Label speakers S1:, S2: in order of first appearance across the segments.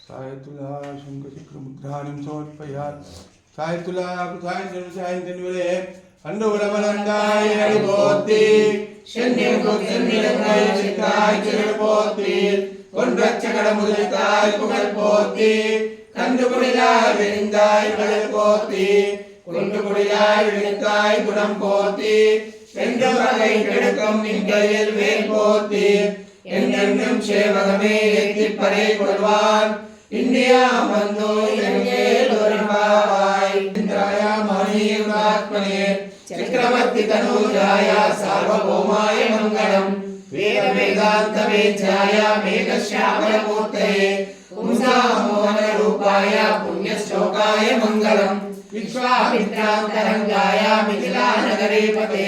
S1: सायतुला शंखचक्रमुद्रानं समर्पयात् सायतुला सायन्तन्वरे अंडुवरमलंगाय नडिपोत्ति शन्यंगुत्तन्निलंगाय चित्राय चिरपोत्ति कोन्रच्चकडमुदलिताय पुगल्पोत्ति कंदुकुडिलाय विरिंदाय कळल्पोत्ति कुंडुकुडिलाय विरिंदाय गुणं पोत्ति செந்தவகை கிடக்கும் நின்கையில் வேல் போத்தி என்றென்றும் சேவகமே எத்திப்பறை கொள்வான் இந்தியா மந்தோ இலங்கேல் ஒருபாவாய் இந்திராய மணியுராத்மனே சக்கரவர்த்தி தனூஜாய சார்வபௌமாய மங்களம் வேத வேதாந்த வேத்யாய மேகஸ்யாமல மூர்த்தயே பும்சா மோகன ரூபாய புண்ணிய ஸ்லோகாய மங்களம் विश्वामित्रान्तरंगाय मिथिलानगरे पते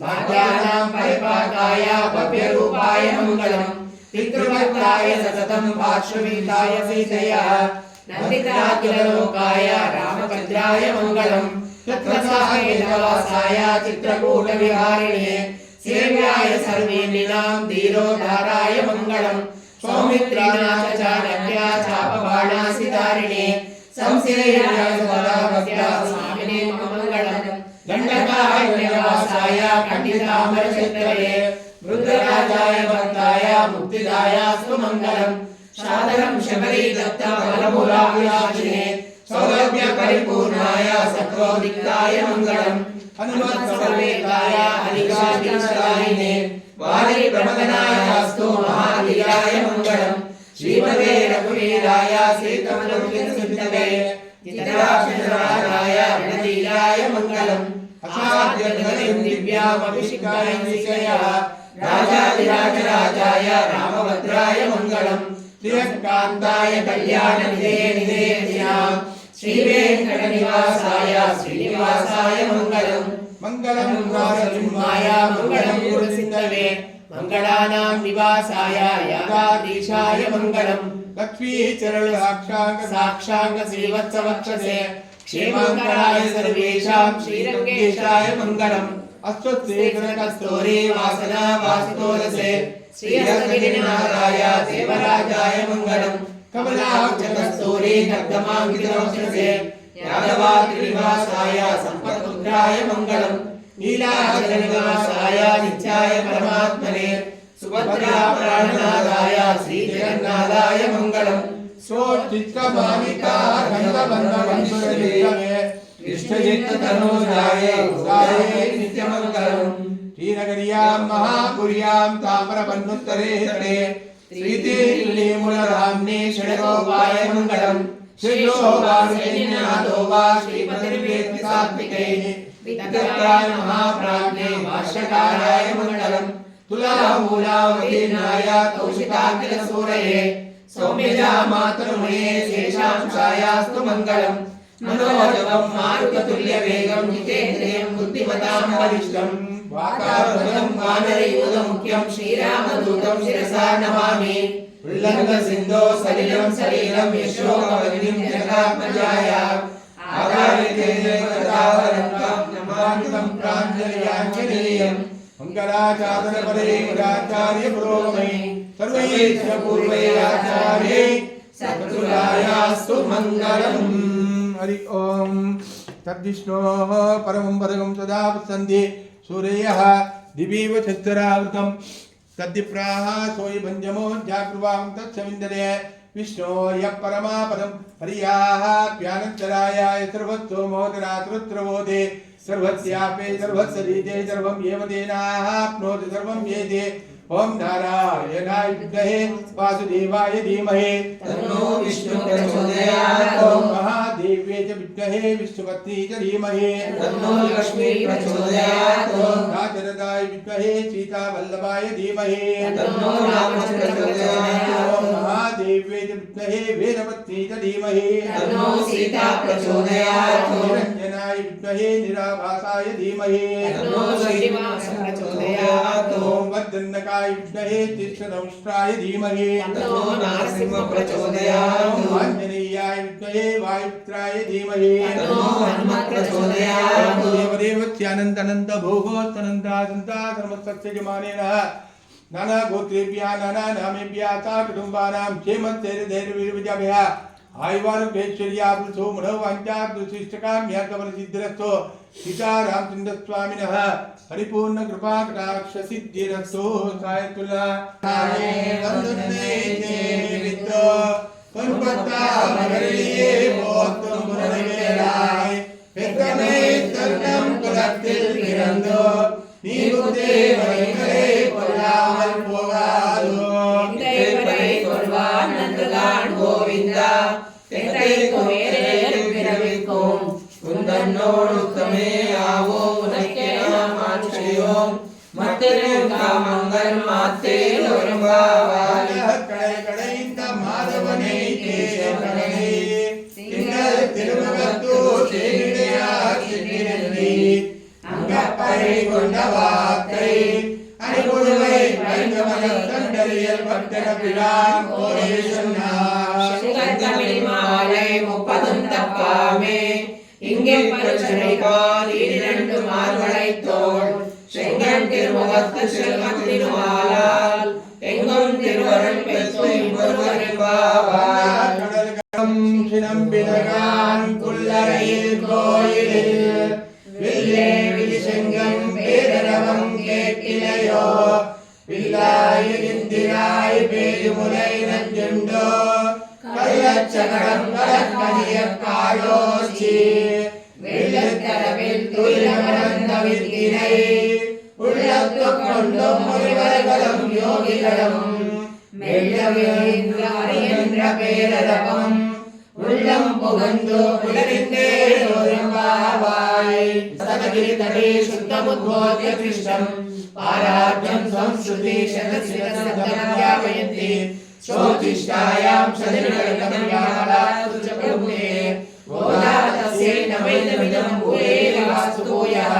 S1: भाग्यानां परिपाकाय भव्यरूपाय मङ्गलम् पितृभक्ताय सततं पार्श्ववीताय सीतया नन्दिताखिललोकाय रामचन्द्राय मङ्गलम् चत्रसायवासाय चित्रकूटविहारिणे सेव्याय सर्वेन्द्रिणां धीरोद्धाराय मङ्गलम् सौमित्रिणाच चाणक्य चापबाणासितारिणे स्वामिने मंगलम् दंडकाय निवासाय खंडितामरचन्द्रये रुद्रराजाय भक्ताय मुक्तिदाय सुमंगलम् सादरं शबरी दत्ता बलमूलाभिलाषिने सौलभ्य परिपूर्णाय सत्त्वोदिताय मंगलम् हनुमत् सर्वेकाय हरिकादिशायिने वाली प्रमदनाय अस्तु महाधीराय मंगलम् श्रीमते रघुवीराय सीतमनोविद्वे चित्राक्षराय रणधीराय मङ्गलम् असाध्यं दिव्यामभिषिकाय निशया राजाधिराजराजाय रामभद्राय मङ्गलम् श्रीकान्ताय कल्याणनिधे श्रीवेङ्कटनिवासाय श्रीनिवासाय मङ्गलम् मङ्गलं वासुदेवाय मङ्गलं गुरुसिन्धवे मंगलानां निवासाय यागाधीशाय मंगलम् लक्ष्मी चरण साक्षांग श्रीवत्सवक्षसे क्षेमंगलाय सर्वेषां श्रीरंगेशाय मंगलम् अश्वत्थेकस्तोरे वासना वासुतोरसे श्रीहस्तगिरिनाथाय देवराजाय मंगलम् कमलाक्षतस्तोरे कर्दमाङ्गितवक्षसे यादवात्रिनिवासाय सम्पत्पुत्राय मंगलम् नीलाचलनिवासाय नित्याय परमात्मने सुभद्रा प्राणनाथाय श्री जगन्नाथाय मंगलम् सोचित्तमानिका गन्धबन्धवंशुरविष्णवे इष्टजित्ततनूजाय उदाये नित्यमङ्गलम् श्रीनगर्यां महापुर्यां ताम्रपन्नुत्तरे तटे श्रीतीर्लीमूलधाम्ने षडगोपाय मंगलम् श्रीशोभासेनाथो वा श्रीमतिर्वेत्ति सात्विकैः विद्याय महाप्राज्ञे भाष्यकाराय मंगलम् तुलामूलावतीर्णाय कौशिकाग्रसूरये सौम्यजा मातृमुने शेषांशायास्तु मंगलम् मनोजवं मारुततुल्यवेगं जितेन्द्रियं बुद्धिमतां वरिष्ठं वातावरणं वानरयूथमुख्यं श्रीरामदूतं शिरसा नमामि उल्लङ्घसिन्धो सलिलं सलीलं यशोकवलिं जगदात्मजाय आधारितेजयकदावरन्तं नमामितं प्राञ्जलियाञ्जनेयम् मंगलाचार्यपरे मुराचार्य पुरोगमे सर्वैश्च पूर्वैराचार्ये सत्तुलायास्तु मंगलम्। हरि ओम तद्विष्णोः परमं पदं सदा वसन्ति सूर्यः दिवीव चतुरावृतं तद्दिप्राः सोयि भञ्जमो जागृवां तत्सविन्दते विष्णोर्यः परमापदं हरियाः ज्ञानचरायाय सर्वतो मोदनातृत्रवोदे सर्वस्यापे सर्वस्सरीते सर्वं येव तेनाप्नोति सर्वं येते ओम नारायणाय विद्महे वासुदेवाय धीमहि तन्नो विष्णु प्रचोदयात् ओम महादेव्यै च विद्महे विष्णुपत्नी च धीमहि तन्नो लक्ष्मी प्रचोदयात् ओम नाथरदाय विद्महे सीतावल्लभाय धीमहि तन्नो रामचन्द्र प्रचोदयात् ओम महादेव्यै च विद्महे वेदपत्नी च धीमहि तन्नो सीता प्रचोदयात् ओम निरञ्जनाय विद्महे निराभासाय धीमहि तन्नो श्रीनिवास प्रचोदयात् ओम वद्दन्नकाय विद्महे तीक्ष्णदंष्ट्राय धीमहि तन्नो नारसिंह प्रचोदयात् ओम आञ्जनेयाय विद्महे वायुपुत्राय धीमहि
S2: तन्नो हनुमत् प्रचोदयात्
S1: देवदेवस्यानन्त भोगोत्तनन्ता धर्मस्य जमानेन नाना गोत्रेभ्यः नाना नामेभ्यः ता कुटुम्बानां क्षेमस्थैर्यधैर्यवीर्यविजयः आयुवारुभैश्वर्याभृतो मनोवाञ्छाभृतिष्ठकाम्यकमलसिद्धिरस्तु सीता रामचन्द्रस्वामिनः परिपूर्ण कृपा कटाक्ष सिद्धिरस्तु सायतुला वन्दने विद्यो परुपत्ता मगरिये போத்தும் முறைவேலாய் பெற்றமே தன்னம் குலத்தில் பிறந்தோ நீ தேவரைகளை கொள்ளாமல் போகாதோ
S2: தேவரை கொள்வான் நன்றுதான் கோவிந்தா தென்றை கோவேரேர் பிறவிக்கும் குந்தன்னோடுக்கமே ஆவோ உனக்கே நாம் ஆட்சியோம் மத்திரும் காமங்கள் மாத்தேல் ஒரும்பாவாய்
S1: கடை கடைந்த மாதவனை கேசவனை திங்கள் திருமுகத்தூ தேனிடையார் சிற்றினி அங்கப்பறை கொண்ட வார்த்தை அணிகுழுவை வைங்கமலம் தண்டறியல் பட்டண பிரான் கோரை சொன்னார்
S2: தமிழ் மாலை 30 தப்பாமே இங்கே பரிசனைக்கால் இரண்டு மார்களை தோள் செங்கன் திருமுகத்து செல்வன் திருமாலால் எங்கும் திருவருள் பெற்று இவ்வொருவரிப்பாவார்
S1: சினம்பினகான் புல்லறையில் கோயிலில் வில்லே விழிசெங்கம் பேரரவம் கேட்டிலையோ வில்லாயிந்திராய் பேயுமுலை நஞ்சுண்டோ கள்ளச்சகடம் கலக்கணிய காயோச்சி வெள்ளத்தரவில் துயிலமர்ந்தவித்தினை உள்ளத்து கொண்டும் முனிவர்களும் யோகிகளும் மெல்லவேந்திர அறியென்ற பேரரவம் உள்ளம் புகந்து புலரிந்தே ஒரும்பாவாய் சதகிரி தடே சுத்தமுத்போத்ய கிருஷ்ணம் பாராஜ்யம் சம்ஸ்ருதி சதசிரசத்யாவயந்தி சோதிஷ்டாயாம் சதிரகடம் யாமலாத்துஜபுமே கோதாதஸ்யை நமைதமிதம் பூரே வாசுபூயः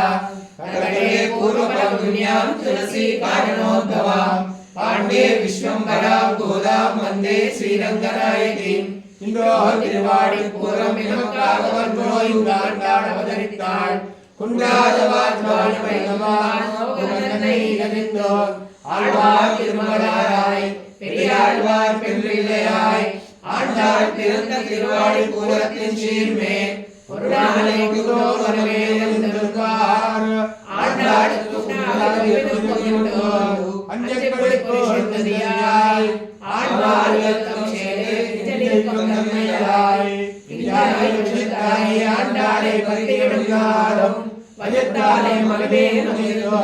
S1: கரடே பூர்வபுண்யாம் துளசி காரணோத்பவாம் பாண்டே விஸ்வம்பராம் கோதாம் வந்தே ஸ்ரீரங்கநாயகீம் இந்தோ திருவாடி பூரம் நமக்காக வந்தோய் உண்டாண்டாள் அவதரித்தாள் குன்றாதவாழ்வாள் வைகமான் உகந்தனை இகழ்ந்தோ ஆழ்வார் திருமகளாராய் பெரியாழ்வார் பெண்பிள்ளையாய் ஆண்டாள் பிறந்த திருவாடி பூரத்தின் சீர்மே ஒரு நாளை குதோ வரவே வந்திருப்பார் ஆண்டாளுக்கு உண்டாகிவிட்டோ அஞ்சப்படுக்கோ சந்ததியாய் ஆழ்வார்களுக்கும் சேரே நிஜலிக்கும் நன்மையாய் விஞ்ஞானி ஆண்டாளை பரிதியிடுங்காலும் வயத்தாலே மகவே மகிழ்ந்தோ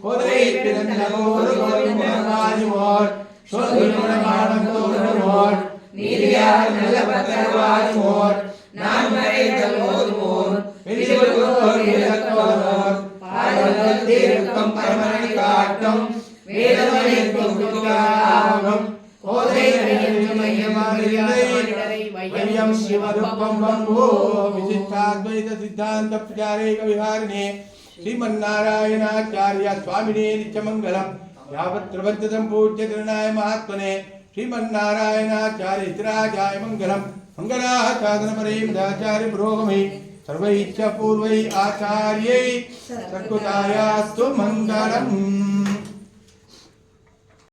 S1: கோதை பிறந்த போது கோவிந்தமாஜுவோர் சோதிமுடமானம் தோன்றுவோர் நீரியார் நல்ல பத்தர்வாஜுவோர் நான் மறைதல் ஓதுவோர் வெளிவருவோர் இலக்கோர் பாடல்கள் தீர்க்கும் பரமனை காட்டும் வேதமணிக்கும் குகாகும் கோதை வையம் சிவரூபம் வம்போ விசிஷ்டாத்வைத சித்தாந்த பிரச்சாரேக விஹாரிணே श्रीमन्नारायणाचार्य स्वामिने नित्यमंगलम यावत् प्रबद्धतं पूज्य திருநாய महात्मने श्रीमन्नारायणाचार्य इतराजाय मंगलम मंगलाः साधनपरे मदाचार्य पुरोगमे सर्वैश्च पूर्वै आचार्यै सत्कृतायास्तु मंगलम्।